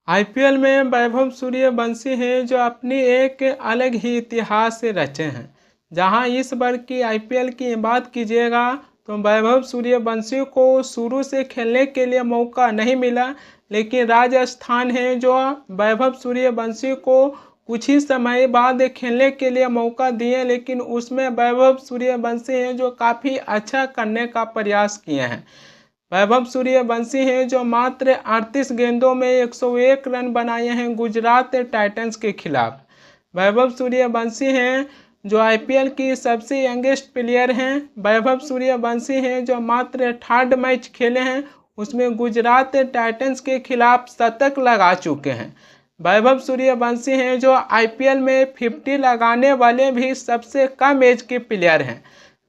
IPL में वैभव सूर्यवंशी हैं जो अपनी एक अलग ही इतिहास से रचे हैं। जहां इस बार की आईपीएल की बात कीजिएगा तो वैभव सूर्यवंशी को शुरू से खेलने के लिए मौका नहीं मिला, लेकिन राजस्थान है जो वैभव सूर्यवंशी को कुछ ही समय बाद खेलने के लिए मौका दिए, लेकिन उसमें वैभव सूर्यवंशी हैं जो काफ़ी अच्छा करने का प्रयास किए हैं। वैभव सूर्यवंशी हैं जो मात्र 38 गेंदों में 101 रन बनाए हैं गुजरात टाइटंस के खिलाफ। वैभव सूर्यवंशी हैं जो आईपीएल की सबसे यंगेस्ट प्लेयर हैं। वैभव सूर्यवंशी हैं जो मात्र 3rd मैच खेले हैं, उसमें गुजरात टाइटंस के खिलाफ शतक लगा चुके हैं। वैभव सूर्यवंशी हैं जो आईपीएल में 50 लगाने वाले भी सबसे कम एज के प्लेयर हैं।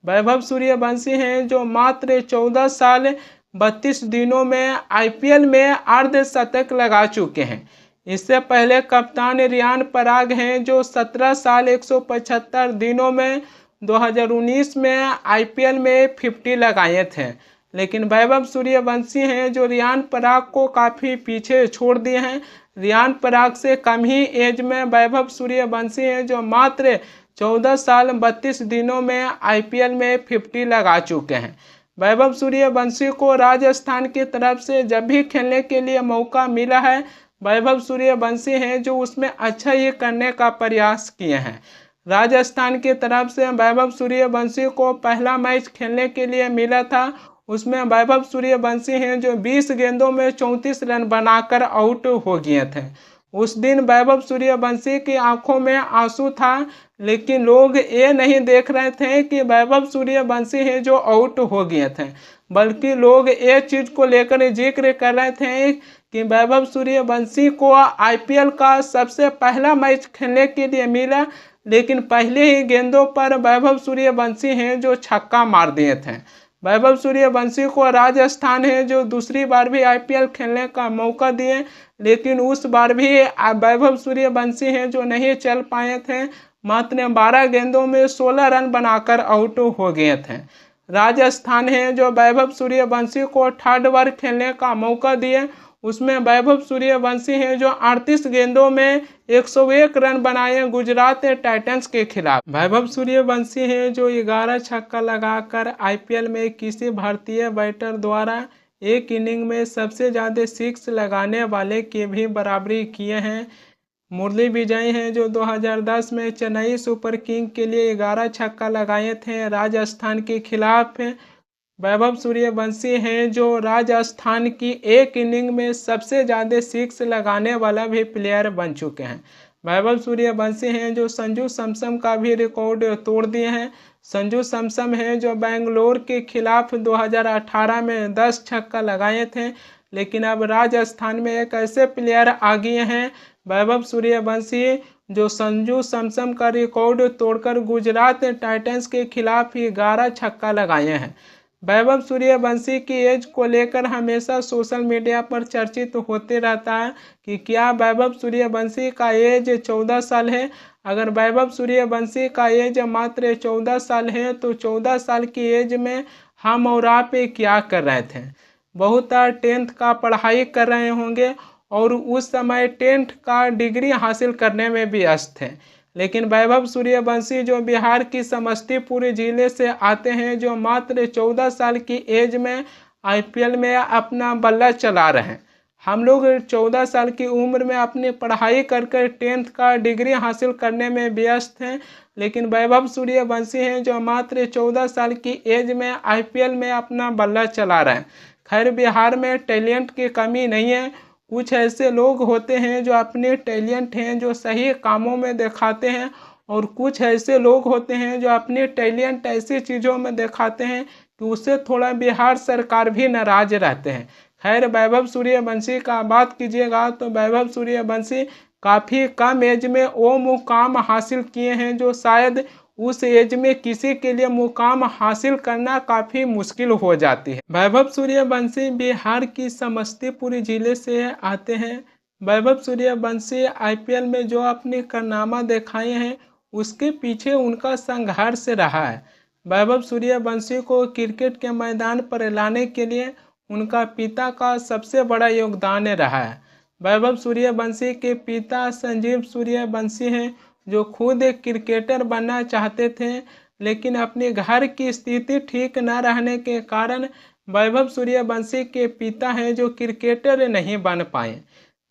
वैभव सूर्यवंशी हैं जो मात्र 14 साल 32 दिनों में आईपीएल में अर्धशतक लगा चुके हैं। इससे पहले कप्तान रियान पराग हैं जो 17 साल 175 दिनों में 2019 में आईपीएल में 50 लगाए थे, लेकिन वैभव सूर्यवंशी हैं जो रियान पराग को काफ़ी पीछे छोड़ दिए हैं। रियान पराग से कम ही एज में वैभव सूर्यवंशी हैं जो मात्र 14 साल 32 दिनों में आईपीएल में 50 लगा चुके हैं। वैभव सूर्यवंशी को राजस्थान की तरफ से जब भी खेलने के लिए मौका मिला है, वैभव सूर्यवंशी हैं जो उसमें अच्छा ही करने का प्रयास किए हैं। राजस्थान की तरफ से वैभव सूर्यवंशी को पहला मैच खेलने के लिए मिला था, उसमें वैभव सूर्यवंशी हैं जो 20 गेंदों में 34 रन बनाकर आउट हो गए थे। उस दिन वैभव सूर्यवंशी की आंखों में आंसू था, लेकिन लोग ये नहीं देख रहे थे कि वैभव सूर्यवंशी हैं जो आउट हो गए थे, बल्कि लोग ये चीज़ को लेकर जिक्र कर रहे थे कि वैभव सूर्यवंशी को आईपीएल का सबसे पहला मैच खेलने के लिए मिला, लेकिन पहले ही गेंदों पर वैभव सूर्यवंशी हैं जो छक्का मार दिए थे। वैभव सूर्यवंशी को राजस्थान है जो दूसरी बार भी आईपीएल खेलने का मौका दिए, लेकिन उस बार भी वैभव सूर्यवंशी हैं जो नहीं चल पाए थे। मात्र 12 गेंदों में 16 रन बनाकर आउट हो गए थे। राजस्थान है जो वैभव सूर्यवंशी को 3rd बार खेलने का मौका दिए, उसमें वैभव सूर्यवंशी हैं जो 38 गेंदों में 101 रन बनाए गुजरात टाइटंस के खिलाफ। वैभव सूर्यवंशी हैं जो 11 छक्का लगाकर आईपीएल में किसी भारतीय बैटर द्वारा एक इनिंग में सबसे ज़्यादा 6 लगाने वाले की भी बराबरी किए हैं। मुरली विजय हैं जो 2010 में चेन्नई सुपर किंग के लिए 11 छक्का लगाए थे राजस्थान के खिलाफ। वैभव सूर्यवंशी हैं जो राजस्थान की एक इनिंग में सबसे ज़्यादा 6 लगाने वाला भी प्लेयर बन चुके हैं। वैभव सूर्यवंशी हैं जो संजू सैमसन का भी रिकॉर्ड तोड़ दिए हैं। संजू सैमसन हैं जो बेंगलोर के खिलाफ 2018 में 10 छक्का लगाए थे, लेकिन अब राजस्थान में एक ऐसे प्लेयर आ गए हैं वैभव सूर्यवंशी जो संजू सैमसन का रिकॉर्ड तोड़कर गुजरात टाइटंस के खिलाफ ही 11 छक्का लगाए हैं। वैभव सूर्यवंशी की एज को लेकर हमेशा सोशल मीडिया पर चर्चित होते रहता है कि क्या वैभव सूर्यवंशी का एज 14 साल है। अगर वैभव सूर्यवंशी का एज मात्र 14 साल है तो 14 साल की एज में हम और आप क्या कर रहे थे। बहुत 10th का पढ़ाई कर रहे होंगे और उस समय 10th का डिग्री हासिल करने में व्यस्त थे, लेकिन वैभव सूर्यवंशी जो बिहार की समस्तीपुर जिले से आते हैं, जो मात्र 14 साल की एज में आईपीएल में अपना बल्ला चला रहे हैं। हम लोग 14 साल की उम्र में अपनी पढ़ाई कर 10th का डिग्री हासिल करने में व्यस्त हैं, लेकिन वैभव सूर्यवंशी हैं जो मात्र 14 साल की एज में आईपीएल में अपना बल्ला चला रहे हैं। खैर, बिहार में टैलेंट की कमी नहीं है। कुछ ऐसे लोग होते हैं जो अपने टैलेंट हैं जो सही कामों में दिखाते हैं, और कुछ ऐसे लोग होते हैं जो अपने टैलेंट ऐसी चीज़ों में दिखाते हैं कि उससे थोड़ा बिहार सरकार भी नाराज रहते हैं। खैर, वैभव सूर्यवंशी का बात कीजिएगा तो वैभव सूर्यवंशी काफ़ी कम एज में वो मुकाम हासिल किए हैं जो शायद उस एज में किसी के लिए मुकाम हासिल करना काफ़ी मुश्किल हो जाती है। वैभव सूर्यवंशी बिहार की समस्तीपुर जिले से आते हैं। वैभव सूर्यवंशी आईपीएल में जो अपने कारनामा दिखाए हैं उसके पीछे उनका संघर्ष रहा है। वैभव सूर्यवंशी को क्रिकेट के मैदान पर लाने के लिए उनका पिता का सबसे बड़ा योगदान रहा है। वैभव सूर्यवंशी के पिता संजीव सूर्यवंशी हैं, जो खुद एक क्रिकेटर बनना चाहते थे, लेकिन अपने घर की स्थिति ठीक न रहने के कारण वैभव सूर्यवंशी के पिता हैं जो क्रिकेटर नहीं बन पाए।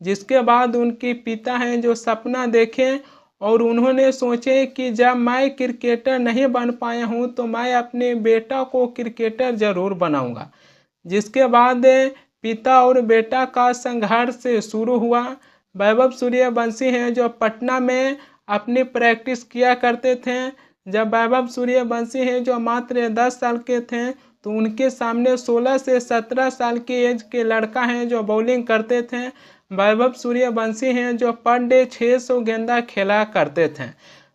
जिसके बाद उनके पिता हैं जो सपना देखें और उन्होंने सोचे कि जब मैं क्रिकेटर नहीं बन पाया हूं तो मैं अपने बेटा को क्रिकेटर ज़रूर बनाऊंगा। जिसके बाद पिता और बेटा का संघर्ष शुरू हुआ। वैभव सूर्यवंशी हैं जो पटना में अपनी प्रैक्टिस किया करते थे। जब वैभव सूर्यवंशी हैं जो मात्र 10 साल के थे तो उनके सामने 16 से 17 साल की एज के लड़का हैं जो बॉलिंग करते थे। वैभव सूर्यवंशी हैं जो पर डे 600 गेंदा खेला करते थे।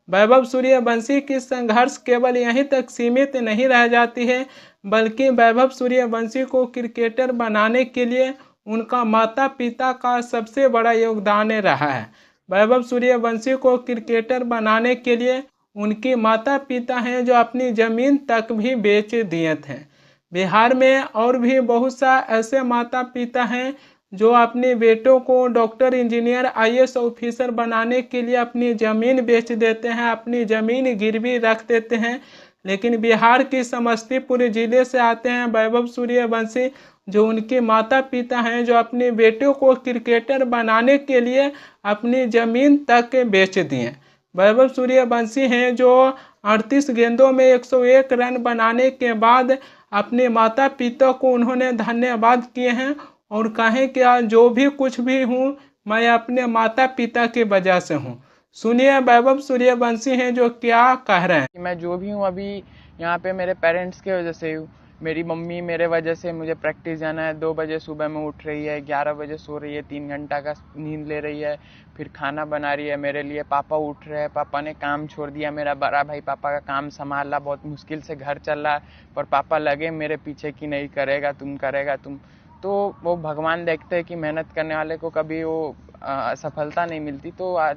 वैभव सूर्यवंशी की संघर्ष केवल यहीं तक सीमित नहीं रह जाती है, बल्कि वैभव सूर्यवंशी को क्रिकेटर बनाने के लिए उनका माता पिता का सबसे बड़ा योगदान रहा है। वैभव सूर्यवंशी को क्रिकेटर बनाने के लिए उनके माता पिता हैं जो अपनी ज़मीन तक भी बेच दिए थे। बिहार में और भी बहुत सा ऐसे माता पिता हैं जो अपने बेटों को डॉक्टर, इंजीनियर, IAS ऑफिसर बनाने के लिए अपनी ज़मीन बेच देते हैं, अपनी ज़मीन गिरवी रख देते हैं। लेकिन बिहार की समस्तीपुर ज़िले से आते हैं वैभव सूर्यवंशी, जो उनके माता पिता हैं जो अपने बेटों को क्रिकेटर बनाने के लिए अपनी ज़मीन तक बेच दिए। वैभव सूर्यवंशी हैं जो 38 गेंदों में 101 रन बनाने के बाद अपने माता पिता को उन्होंने धन्यवाद किए हैं और कहें कि आज जो भी कुछ भी हूँ मैं अपने माता पिता की वजह से हूँ। सुनिए वैभव सूर्यवंशी हैं जो क्या कह रहे हैं। मैं जो भी हूँ अभी यहाँ पे मेरे पेरेंट्स के वजह से हूँ। मेरी मम्मी मेरे वजह से मुझे प्रैक्टिस जाना है, 2 बजे सुबह में उठ रही है, 11 बजे सो रही है, 3 घंटा का नींद ले रही है, फिर खाना बना रही है मेरे लिए। पापा उठ रहे हैं, पापा ने काम छोड़ दिया, मेरा बड़ा भाई पापा का काम संभाला, बहुत मुश्किल से घर चल रहा है, पर पापा लगे मेरे पीछे कि नहीं करेगा तुम। तो वो भगवान देखते हैं कि मेहनत करने वाले को कभी वो सफलता नहीं मिलती। तो आज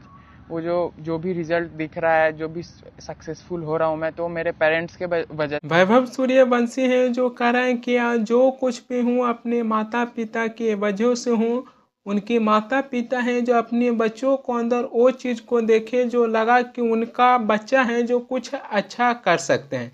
वो जो भी रिजल्ट दिख रहा है, जो भी सक्सेसफुल हो रहा हूँ मैं, तो मेरे पेरेंट्स के वजह। वैभव सूर्यवंशी हैं जो कह रहे हैं कि जो कुछ भी हूँ अपने माता पिता के वजह से हूँ। उनके माता पिता हैं जो अपने बच्चों को अंदर वो चीज़ को देखे जो लगा कि उनका बच्चा है जो कुछ अच्छा कर सकते हैं।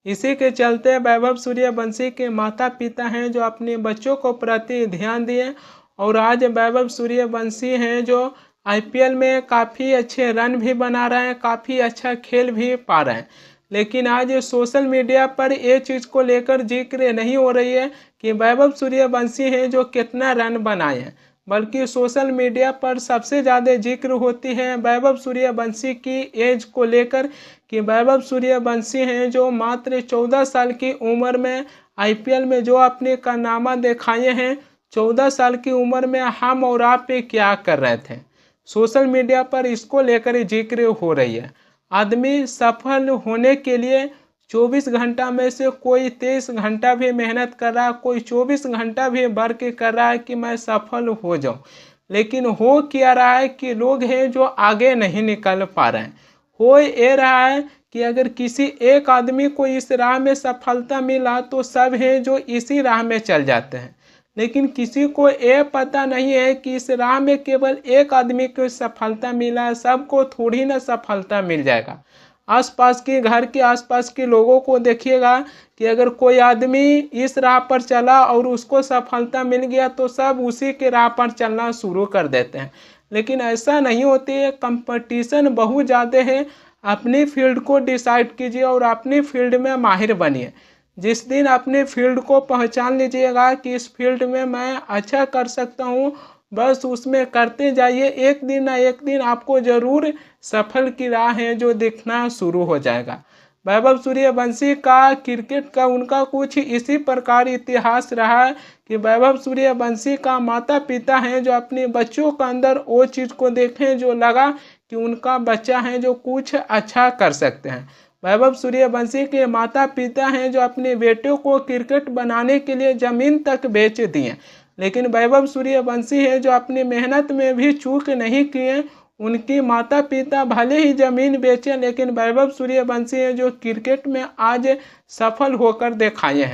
इसी के चलते वैभव सूर्यवंशी के माता पिता हैं जो अपने बच्चों को प्रति ध्यान दिए और आज वैभव सूर्यवंशी हैं जो IPL में काफ़ी अच्छे रन भी बना रहे हैं, काफ़ी अच्छा खेल भी पा रहे हैं। लेकिन आज सोशल मीडिया पर ये चीज़ को लेकर जिक्र नहीं हो रही है कि वैभव सूर्यवंशी हैं जो कितना रन बनाए हैं, बल्कि सोशल मीडिया पर सबसे ज़्यादा जिक्र होती है वैभव सूर्यवंशी की एज को लेकर कि वैभव सूर्यवंशी हैं जो मात्र 14 साल की उम्र में IPL में जो अपने कारनामा दिखाए हैं, 14 साल की उम्र में हम और आप पे क्या कर रहे थे। सोशल मीडिया पर इसको लेकर जिक्र हो रही है। आदमी सफल होने के लिए 24 घंटा में से कोई 23 घंटा भी मेहनत कर रहा है, कोई 24 घंटा भी वर्क कर रहा है कि मैं सफल हो जाऊं। लेकिन हो क्या रहा है कि लोग हैं जो आगे नहीं निकल पा रहे हैं। हो ये रहा है कि अगर किसी एक आदमी को इस राह में सफलता मिला तो सब हैं जो इसी राह में चल जाते हैं। लेकिन किसी को ये पता नहीं है कि इस राह में केवल एक आदमी को सफलता मिला है, सबको थोड़ी ना सफलता मिल जाएगा। आसपास के घर के आसपास के लोगों को देखिएगा कि अगर कोई आदमी इस राह पर चला और उसको सफलता मिल गया तो सब उसी के राह पर चलना शुरू कर देते हैं। लेकिन ऐसा नहीं होती है, कंपटीशन बहुत ज़्यादा है। अपनी फील्ड को डिसाइड कीजिए और अपनी फील्ड में माहिर बनिए। जिस दिन अपने फील्ड को पहचान लीजिएगा कि इस फील्ड में मैं अच्छा कर सकता हूँ, बस उसमें करते जाइए। एक दिन ना एक दिन आपको ज़रूर सफल की राह है जो दिखना शुरू हो जाएगा। वैभव सूर्यवंशी का क्रिकेट का उनका कुछ इसी प्रकार इतिहास रहा है कि वैभव सूर्यवंशी का माता पिता हैं जो अपने बच्चों के अंदर वो चीज़ को देखें जो लगा कि उनका बच्चा है जो कुछ अच्छा कर सकते हैं। वैभव सूर्यवंशी के माता पिता हैं जो अपने बेटों को क्रिकेट बनाने के लिए ज़मीन तक बेच दिए। लेकिन वैभव सूर्यवंशी है जो अपनी मेहनत में भी चूक नहीं किए। उनकी माता पिता भले ही ज़मीन बेचे, लेकिन वैभव सूर्यवंशी है जो क्रिकेट में आज सफल होकर दिखाए हैं।